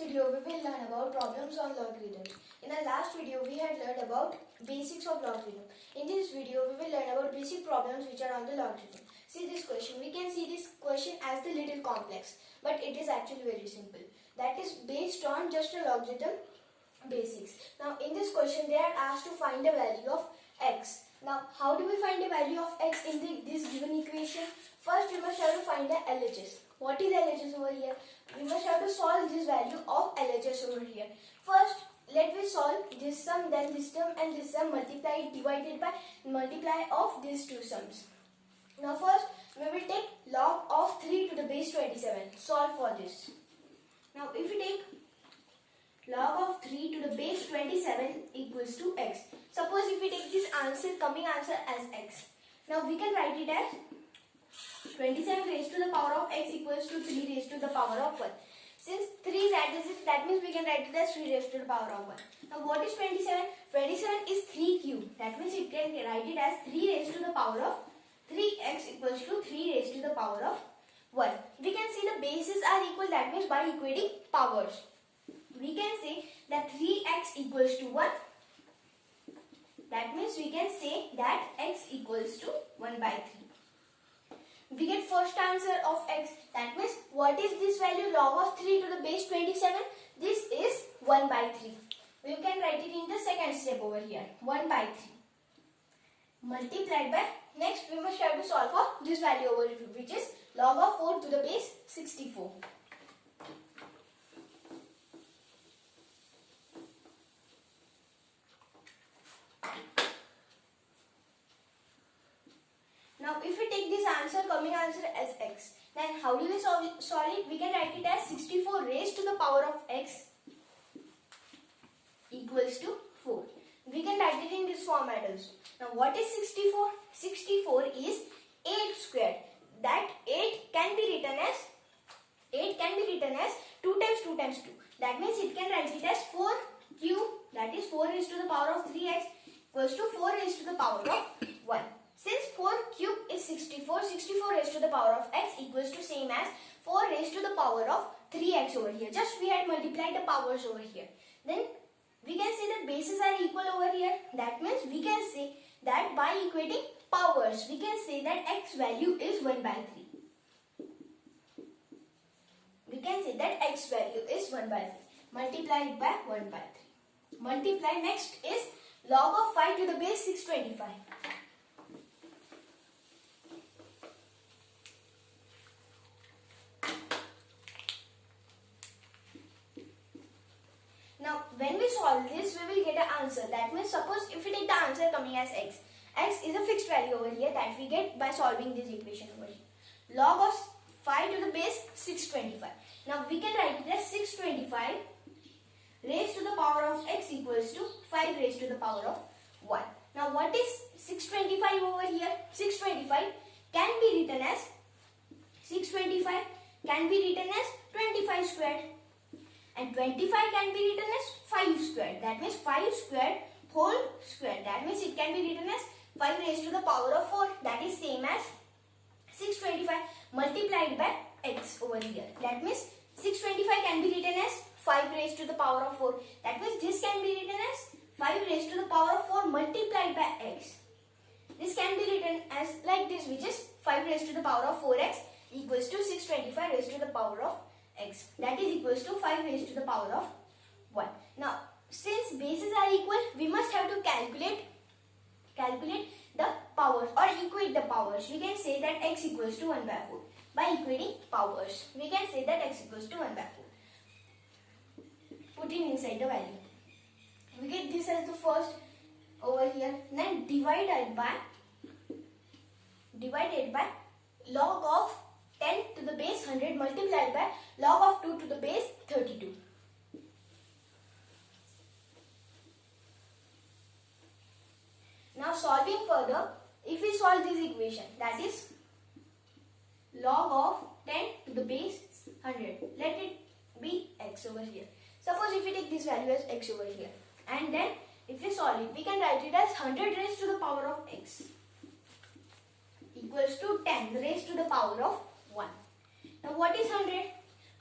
video, we will learn about problems on logarithms. In our last video, we had learned about basics of logarithm. In this video, we will learn about basic problems which are on the logarithm. See this question. We can see this question as the little complex, but it is actually very simple. That is based on just a logarithm basics. Now, in this question, they are asked to find the value of x. Now, how do we find the value of x in this given equation? First, we must have to find the LHS. What is LHS over here? We must have to solve this value of LHS over here. First, let me solve this sum, then this sum, and this sum multiplied divided by multiply of these two sums. Now, first, we will take log of 3 to the base 27. Solve for this. Now, if we take log of 3 to the base 27 equals to x. Suppose if we take this coming answer as x. Now we can write it as 27 raised to the power of x equals to 3 raised to the power of 1. Since 3 is adjacent, that means we can write it as 3 raised to the power of 1. Now what is 27? 27 is 3 cube. That means we can write it as 3 raised to the power of 3x equals to 3 raised to the power of 1. We can see the bases are equal, that means by equating powers. We can say that 3x equals to 1. That means we can say that x equals to 1 by 3. We get first answer of x. That means what is this value? Log of 3 to the base 27. This is 1 by 3. We can write it in the second step over here. 1 by 3. Multiplied by, next we must have to solve for this value over here, which is log of 4 to the base 64. Now, if we take this coming answer as x, then how do we solve it? We can write it as 64 raised to the power of x equals to 4. We can write it in this format also. Now, what is 64? 64 is 8 squared. That 8 can be written as 2 times 2 times 2. That means it can write it as 4 cube. That is 4 raised to the power of 3x equals to 4 raised to the power of 1. Since 4 cube is 64, 64 raised to the power of x equals to same as 4 raised to the power of 3x over here. Just we had multiplied the powers over here. Then we can say that bases are equal over here. That means we can say that by equating powers, we can say that x value is 1 by 3. We can say that x value is 1 by 3 multiplied by 1 by 3. Multiply next is log of 5 to the base 625. Now, when we solve this, we will get an answer. That means, suppose if we take the answer coming as x. X is a fixed value over here that we get by solving this equation over here. Log of 5 to the base 625. Now, we can write it as 625 raised to the power of x equals to 5 raised to the power of 1. Now, what is 625 over here? 625 can be written as 25 squared. And 25 can be written as 5 squared. That means 5 squared whole square. That means it can be written as 5 raised to the power of 4. That is same as 625 multiplied by x over here. That means 625 can be written as 5 raised to the power of 4. That means this can be written as 5 raised to the power of 4 multiplied by x. This can be written as like this, which is 5 raised to the power of 4x equals to 625 raised to the power of x. That is equals to 5 raised to the power of 1. Now, since bases are equal, we must have to calculate the powers or equate the powers. We can say that x equals to 1 by 4. By equating powers, we can say that x equals to 1 by 4. Putting inside the value. We get this as the first over here. Then divided by log of 10 to the base 100 multiplied by log of 2 to the base 32. Now solving further, if we solve this equation, that is log of 10 to the base 100, let it be x over here. Suppose if we take this value as x over here, and then if we solve it, we can write it as 100 raised to the power of x equals to 10 raised to the power of 1. Now what is 100?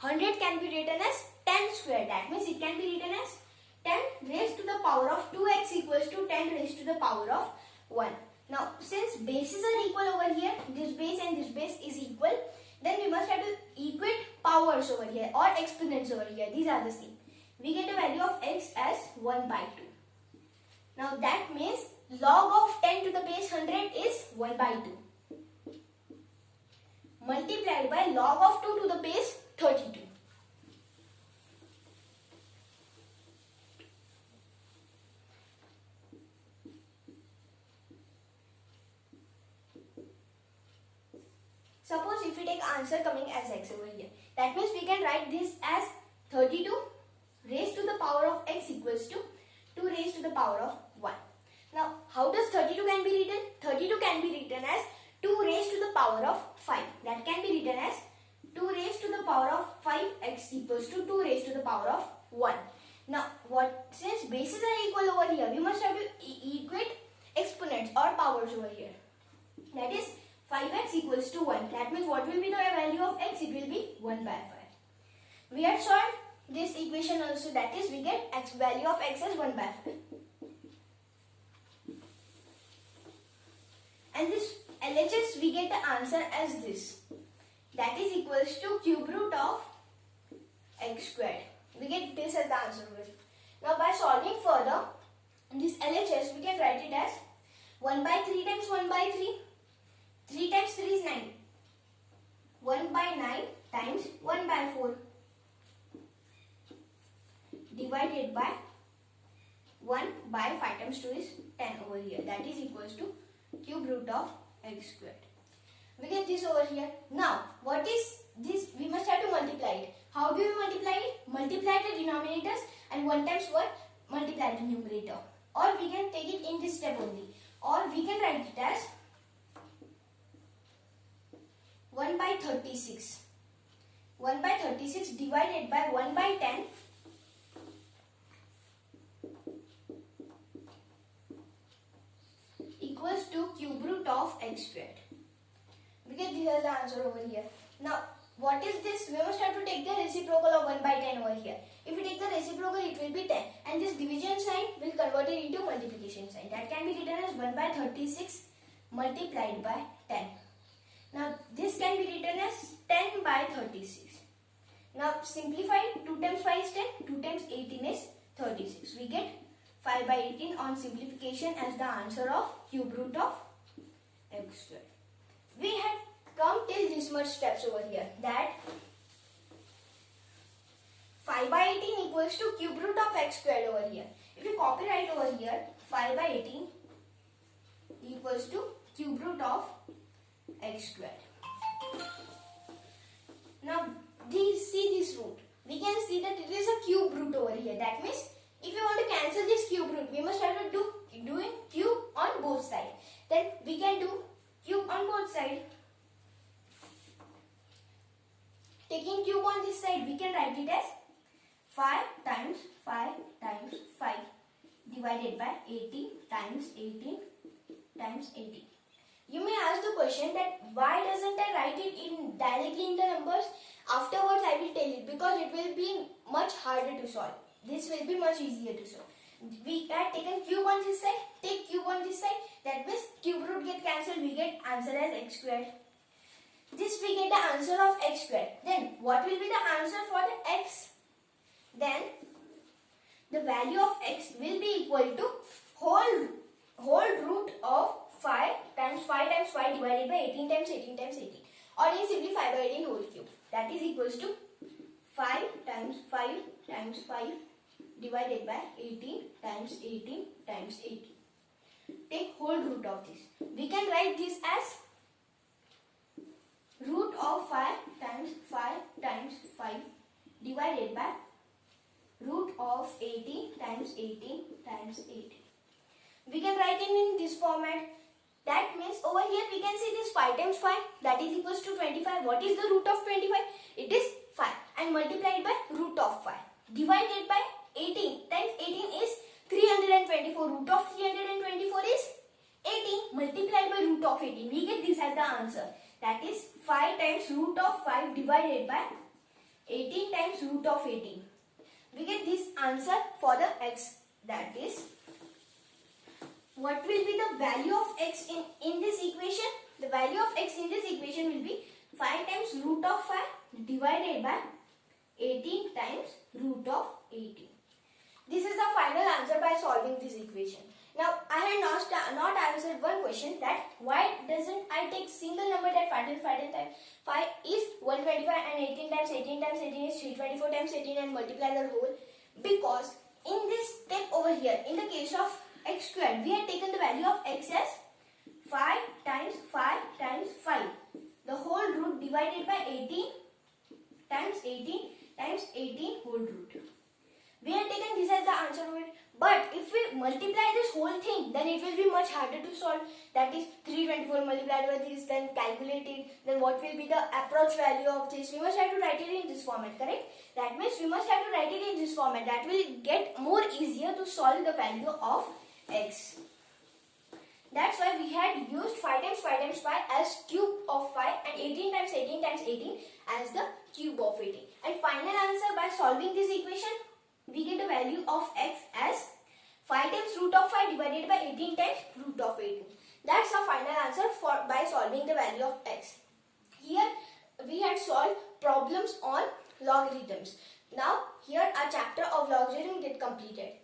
100 can be written as 10 square. That means it can be written as 10 raised to the power of 2x equals to 10 raised to the power of 1. Now, since bases are equal over here, this base and this base is equal, then we must have to equate powers over here or exponents over here. These are the same. We get a value of x as 1 by 2. Now, that means log of 10 to the base 100 is 1 by 2. Multiplied by log of 2 to the base 32. Suppose if we take answer coming as x over here, that means we can write this as 32 raised to the power of x equals to 2 raised to the power of 1. Now, how does 32 can be written? 32 can be written as 2 raised to the power of 5. That can be written as 2 raised to the power of 5x equals to 2 raised to the power of 1. Now, since bases are equal over here, we must have to equate exponents or powers over here. That is 5x equals to 1. That means what will be the value of x? It will be 1 by 5. We had solved this equation also, that is we get value of x as 1 by 5. And this LHS we get the answer as this. That is equals to cube root of x squared. We get this as the answer. Now by solving further, this LHS we can write it as 1 by 3 times 1 by 3. 3 times 3 is 9. 1 by 9 times 1 by 4 divided by 1 by 5 times 2 is 10 over here. That is equals to cube root of x squared. We get this over here. Now, what is this? We must have to multiply it. How do we multiply it? Multiply the denominators and 1 times 1 multiply the numerator. Or we can take it in this step only. Or we can write it as 1 by 36. 1 by 36 divided by 1 by 10 equals to cube root of x squared. We get this as the answer over here. Now, what is this? We must have to take the reciprocal of 1 by 10 over here. If we take the reciprocal, it will be 10. And this division sign will convert it into multiplication sign. That can be written as 1 by 36 multiplied by 10. Now, this can be written as 10 by 36. Now, simplify. 2 times 5 is 10. 2 times 18 is 36. We get 5 by 18 on simplification as the answer of cube root of x squared. We had come till this much steps over here. That 5 by 18 equals to cube root of x squared over here. If you copyright over here, 5 by 18 equals to cube root of x squared. Now, see this root. We can see that it is a cube root over here. That means if you want to cancel this cube root, we must have to do cube on both sides. Then we can do cube on both sides. Taking cube on this side, we can write it as 5 times 5 times 5 divided by 18 times 18 times 18. You may ask the question that why doesn't I write it directly in the numbers? Afterwards I will tell you, because it will be much harder to solve. This will be much easier to solve. We had taken cube on this side, take cube on this side. That means cube root get cancelled, we get answer as x squared. This we get the answer of x squared. Then what will be the answer for the x? Then the value of x will be equal to whole root of 5 times 5 times 5 divided by 18 times 18 times 18. Or in simply 5 by 18 whole cube. That is equals to 5 times 5 times 5 divided by 18 times 18 times 18. Take whole root of this. We can write this as root of 5 times 5 times 5 divided by root of 18 times 18 times 18. We can write it in this format. That means over here we can see this 5 times 5, that is equals to 25. What is the root of 25? It is 5 and multiplied by root of 5 divided by 18 times 18 is 324. Root of 324 is 18 multiplied by root of 18. We get this as the answer. That is 5 times root of 5 divided by 18 times root of 18. we get this answer for the x. That is, what will be the value of x in this equation? The value of x in this equation will be 5 times root of 5 divided by 18 times root of 18. This is the final answer by solving this equation. Now, I had not answered one question, that why doesn't I take single number that 5 times 5 times 5 is 125 and 18 times 18 times 18 is 324 times 18 and multiply the whole? Because in this step over here, in the case of x squared, we had taken the value of x as 5 times 5 times 5. The whole root divided by 18 times 18 times 18 whole root. We have taken this as the answer of it. But if we multiply this whole thing, then it will be much harder to solve. That is 324 multiplied by this, then calculate it. Then what will be the approach value of this? We must have to write it in this format, correct? That means we must have to write it in this format. That will get more easier to solve the value of x. That's why we had used 5 times 5 times 5 as cube of 5 and 18 times 18 times 18 as the cube of 18. And final answer by solving this equation, we get the value of x as 5 times root of 5 divided by 18 times root of 18. That's the final answer by solving the value of x. Here we had solved problems on logarithms. Now here our chapter of logarithm get completed.